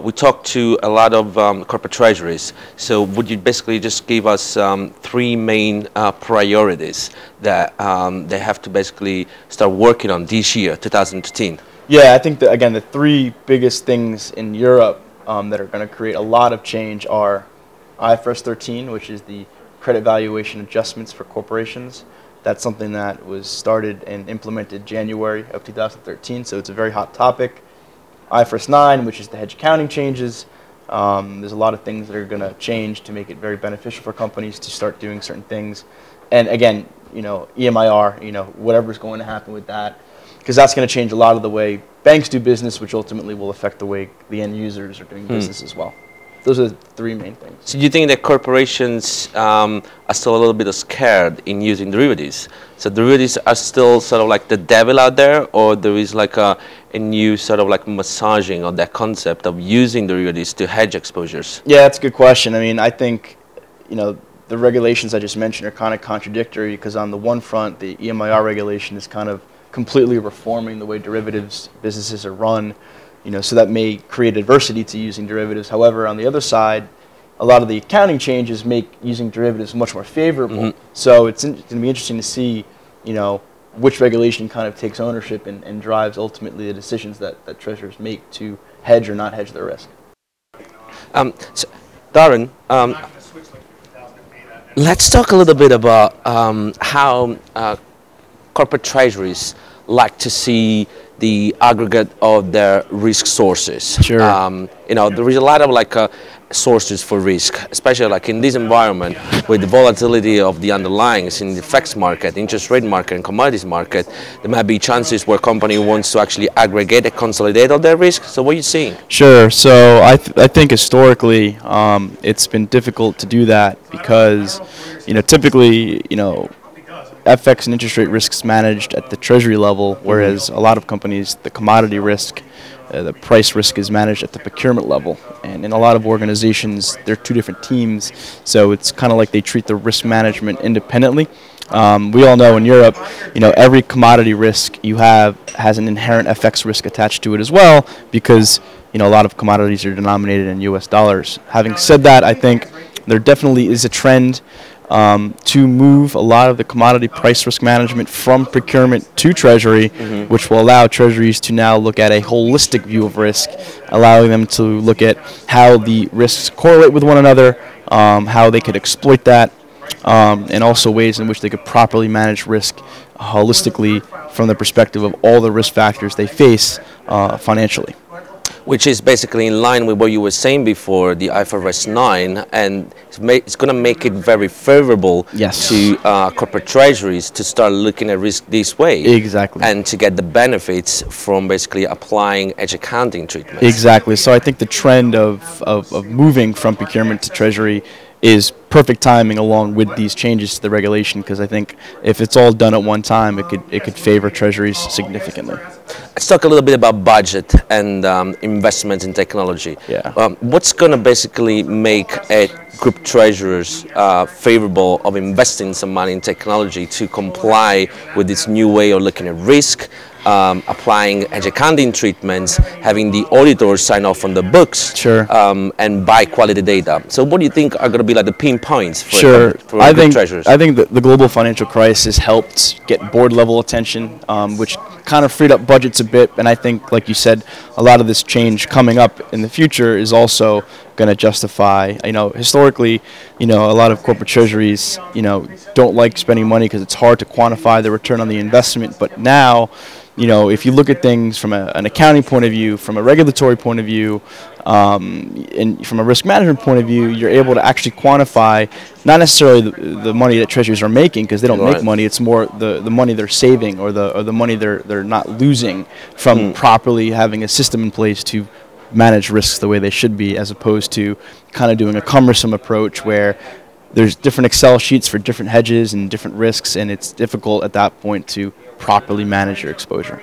we talked to a lot of corporate treasuries. So would you basically just give us three main priorities that they have to basically start working on this year, 2015? Yeah, I think that, again, the three biggest things in Europe that are going to create a lot of change are IFRS 13, which is the credit valuation adjustments for corporations. That's something that was started and implemented January of 2013, so it's a very hot topic. IFRS 9, which is the hedge accounting changes. There's a lot of things that are going to change to make it very beneficial for companies to start doing certain things. And again, EMIR, whatever's going to happen with that, because that's going to change a lot of the way banks do business, which ultimately will affect the way the end users are doing business as well. Those are the three main things. So do you think that corporations are still a little bit scared in using derivatives? So derivatives are still sort of like the devil out there, or there is like a new sort of like massaging of that concept of using derivatives to hedge exposures? Yeah, that's a good question. I mean, I think, the regulations I just mentioned are kind of contradictory, because on the one front, the EMIR regulation is kind of completely reforming the way derivatives businesses are run. So that may create adversity to using derivatives. However, on the other side, a lot of the accounting changes make using derivatives much more favorable. So it's going to be interesting to see, which regulation kind of takes ownership and drives ultimately the decisions that treasurers make to hedge or not hedge their risk. So Darren, let's talk a little bit about how corporate treasuries like to see the aggregate of their risk sources. Sure. There is a lot of sources for risk, especially like in this environment with the volatility of the underlyings in the FX market, interest rate market, and commodities market. There might be chances where company wants to actually aggregate and consolidate all their risk. So what are you seeing? Sure. So I think historically it's been difficult to do that because typically FX and interest rate risks managed at the treasury level, whereas a lot of companies, the commodity risk, the price risk is managed at the procurement level. And in a lot of organizations, they're two different teams, so it's kind of like they treat the risk management independently. We all know in Europe, every commodity risk you have has an inherent FX risk attached to it as well, because a lot of commodities are denominated in US dollars. Having said that, I think there definitely is a trend to move a lot of the commodity price risk management from procurement to treasury, which will allow treasuries to now look at a holistic view of risk, allowing them to look at how the risks correlate with one another, how they could exploit that, and also ways in which they could properly manage risk holistically from the perspective of all the risk factors they face financially. Which is basically in line with what you were saying before, the IFRS 9, and it's going to make it very favorable to corporate treasuries to start looking at risk this way. Exactly. And to get the benefits from basically applying hedge accounting treatments. Exactly. So I think the trend of moving from procurement to treasury is perfect timing along with these changes to the regulation, because I think if it's all done at one time, it could favor treasuries significantly. Let's talk a little bit about budget and investment in technology. Yeah. What's going to basically make a group treasurers favorable of investing some money in technology to comply with this new way of looking at risk, applying hedge accounting treatments, having the auditors sign off on the books, and buy quality data? So what do you think are going to be like the pinpoints for, for group treasurers? I think the global financial crisis helped get board level attention, which kind of freed up budgets a bit, and I think, like you said, a lot of this change coming up in the future is also going to justify, historically, a lot of corporate treasuries, don't like spending money because it's hard to quantify the return on the investment, but now, if you look at things from an accounting point of view, from a regulatory point of view, and from a risk management point of view, you're able to actually quantify not necessarily the money that treasuries are making, because they don't make money. It's more the money they're saving, or the money they're not losing from properly having a system in place to manage risks the way they should be, as opposed to kind of doing a cumbersome approach where there's different Excel sheets for different hedges and different risks, and it's difficult at that point to properly manage your exposure.